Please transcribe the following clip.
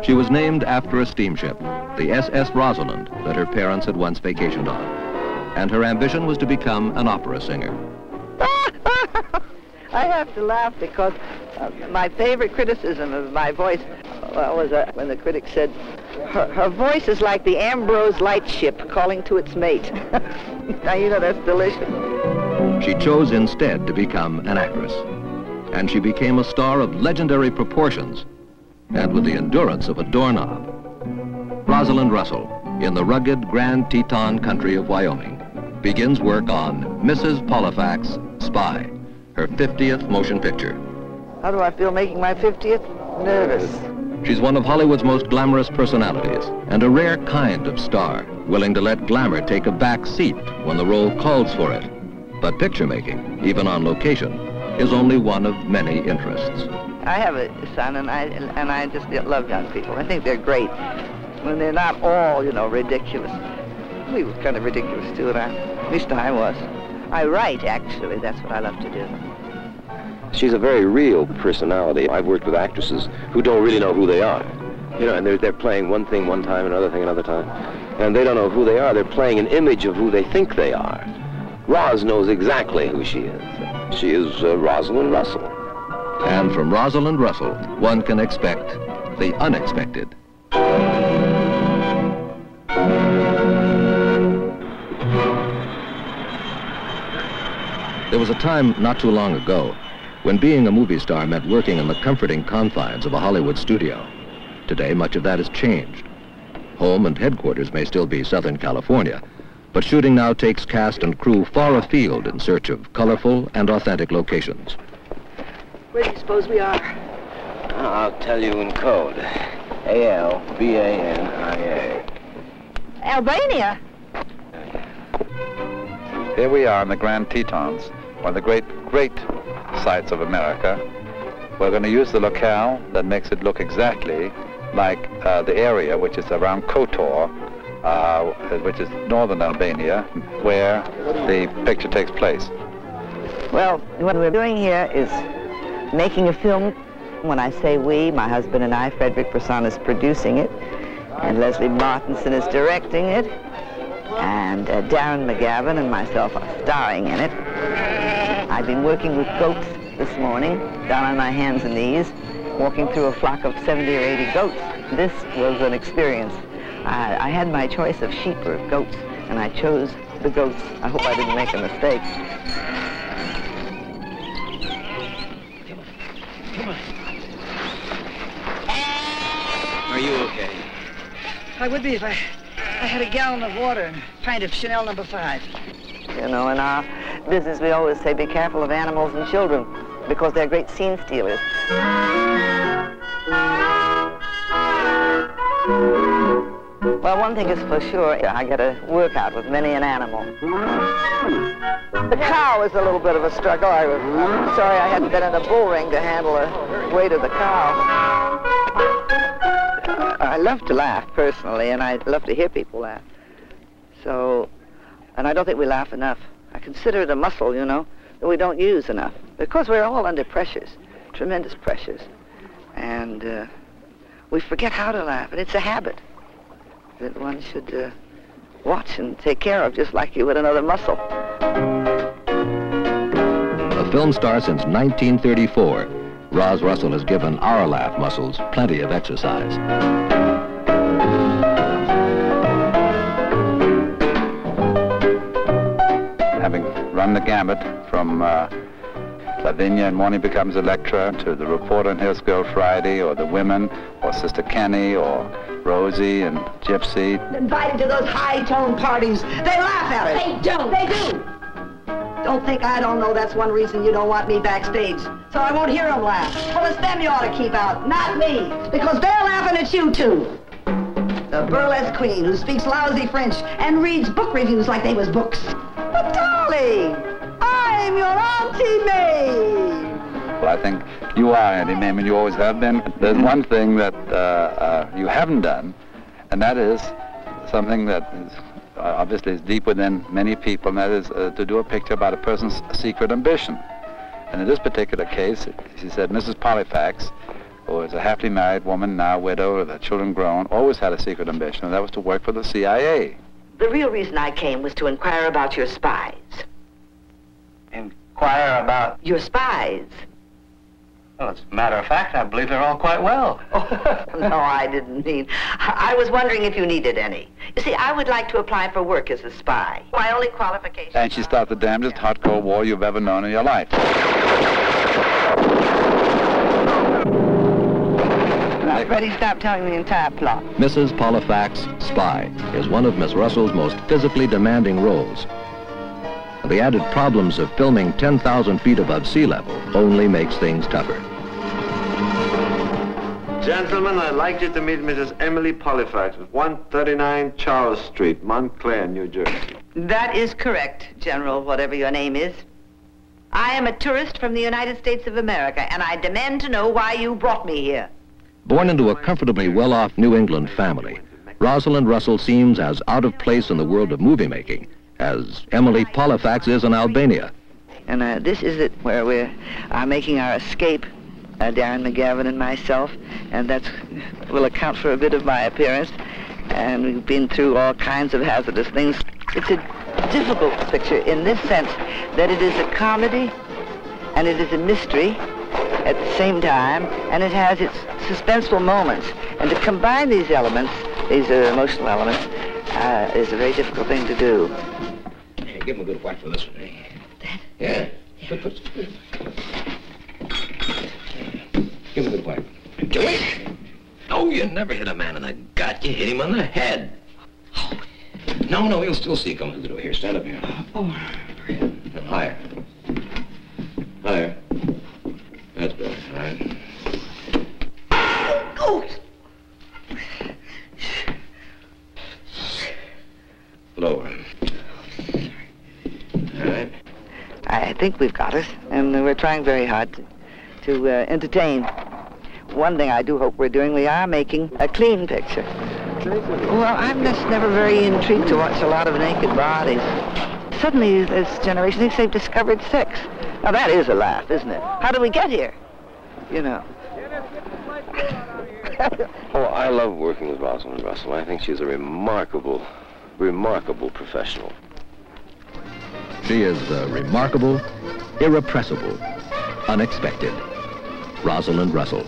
She was named after a steamship, the SS Rosalind, that her parents had once vacationed on. And her ambition was to become an opera singer. I have to laugh because my favorite criticism of my voice was when the critic said, her voice is like the Ambrose lightship calling to its mate. Now, you know, that's delicious. She chose instead to become an actress. And she became a star of legendary proportions and with the endurance of a doorknob. Rosalind Russell, in the rugged Grand Teton country of Wyoming, begins work on Mrs. Polifax, Spy, her 50th motion picture. How do I feel making my 50th? Nervous. She's one of Hollywood's most glamorous personalities and a rare kind of star, willing to let glamour take a back seat when the role calls for it. But picture making, even on location, is only one of many interests. I have a son, and I just love young people. I think they're great when they're not all, you know, ridiculous. We were kind of ridiculous too, and at least I was. I write, actually. That's what I love to do. She's a very real personality. I've worked with actresses who don't really know who they are. You know, and they're playing one thing one time, another thing another time. And they don't know who they are. They're playing an image of who they think they are. Roz knows exactly who she is. She is Rosalind Russell. And from Rosalind Russell, one can expect the unexpected. There was a time not too long ago when being a movie star meant working in the comforting confines of a Hollywood studio. Today, much of that has changed. Home and headquarters may still be Southern California, but shooting now takes cast and crew far afield in search of colorful and authentic locations. Where do you suppose we are? I'll tell you in code. Albania. Albania? Here we are in the Grand Tetons, one of the great sights of America. We're going to use the locale that makes it look exactly like the area which is around Kotor, which is northern Albania, where the picture takes place. Well, what we're doing here is making a film. When I say we, my husband and I, Frederick Bresson is producing it, and Leslie Martinson is directing it, and Darren McGavin and myself are starring in it. I've been working with goats this morning, down on my hands and knees, walking through a flock of 70 or 80 goats. This was an experience. I had my choice of sheep or of goats, and I chose the goats. I hope I didn't make a mistake. Come on. Are you okay? I would be if I had a gallon of water and a pint of Chanel No. 5. You know, in our business, we always say be careful of animals and children because they're great scene stealers. Well, one thing is for sure, I get a workout with many an animal. The cow is a little bit of a struggle. I'm sorry I hadn't been in a bull ring to handle the weight of the cow. I love to laugh, personally, and I love to hear people laugh. So, and I don't think we laugh enough. I consider it a muscle, you know, that we don't use enough. Because we're all under pressures, tremendous pressures. And we forget how to laugh, and it's a habit that one should watch and take care of, just like you would another muscle. A film star since 1934, Roz Russell has given our laugh muscles plenty of exercise. Having run the gamut from Lavinia in Morning Becomes Electra to the Reporter in Hills Girl Friday, or The Women, or Sister Kenny, or Rosie and Gypsy. Invited to those high-tone parties, they laugh at us. They don't. They do. Don't think I don't know that's one reason you don't want me backstage. So I won't hear them laugh. Well, it's them you ought to keep out, not me. Because they're laughing at you, too. The burlesque queen who speaks lousy French and reads book reviews like they was books. But darling, I'm your Auntie May. Well, I think you are Auntie May, and you always have been. There's one thing that you haven't done, and that is something that is obviously is deep within many people, and that is to do a picture about a person's secret ambition. And in this particular case, she said, Mrs. Polifax, who is a happily married woman, now widowed, with her children grown, always had a secret ambition, and that was to work for the CIA. The real reason I came was to inquire about your spies. Inquire about... Your spies. Well, as a matter of fact, I believe they're all quite well. No, I didn't mean. I was wondering if you needed any. You see, I would like to apply for work as a spy. My only qualification... And she started the damnedest hardcore war you've ever known in your life. Now, Freddie, stop telling the entire plot. Mrs. Polifax, Spy, is one of Miss Russell's most physically demanding roles. The added problems of filming 10,000 feet above sea level only makes things tougher. Gentlemen, I'd like you to meet Mrs. Emily Polifax at 139 Charles Street, Montclair, New Jersey. That is correct, General, whatever your name is. I am a tourist from the United States of America, and I demand to know why you brought me here. Born into a comfortably well-off New England family, Rosalind Russell seems as out of place in the world of movie making as Emily Polifax is in Albania. And this is it where we are making our escape, Darren McGavin and myself, and that will account for a bit of my appearance. And we've been through all kinds of hazardous things. It's a difficult picture in this sense that it is a comedy and it is a mystery at the same time, and it has its suspenseful moments. And to combine these elements, these emotional elements, is a very difficult thing to do. Hey, give him a good whack for this one, eh? Yeah. Give him a good whack. Joey? Oh, you never hit a man in the gut. You hit him on the head. No, he'll still see you coming through the door. Here, stand up here. Oh. Higher. Higher. That's better, all right? Oh! Lower. All right. I think we've got it, and we're trying very hard to entertain. One thing I do hope we're doing, we are making a clean picture. Well, I'm just never very intrigued to watch a lot of naked bodies. Suddenly, this generation thinks they've discovered sex. Now, that is a laugh, isn't it? How did we get here? You know. Oh, I love working with Rosalind Russell. I think she's a remarkable professional. She is remarkable, irrepressible, unexpected. Rosalind Russell.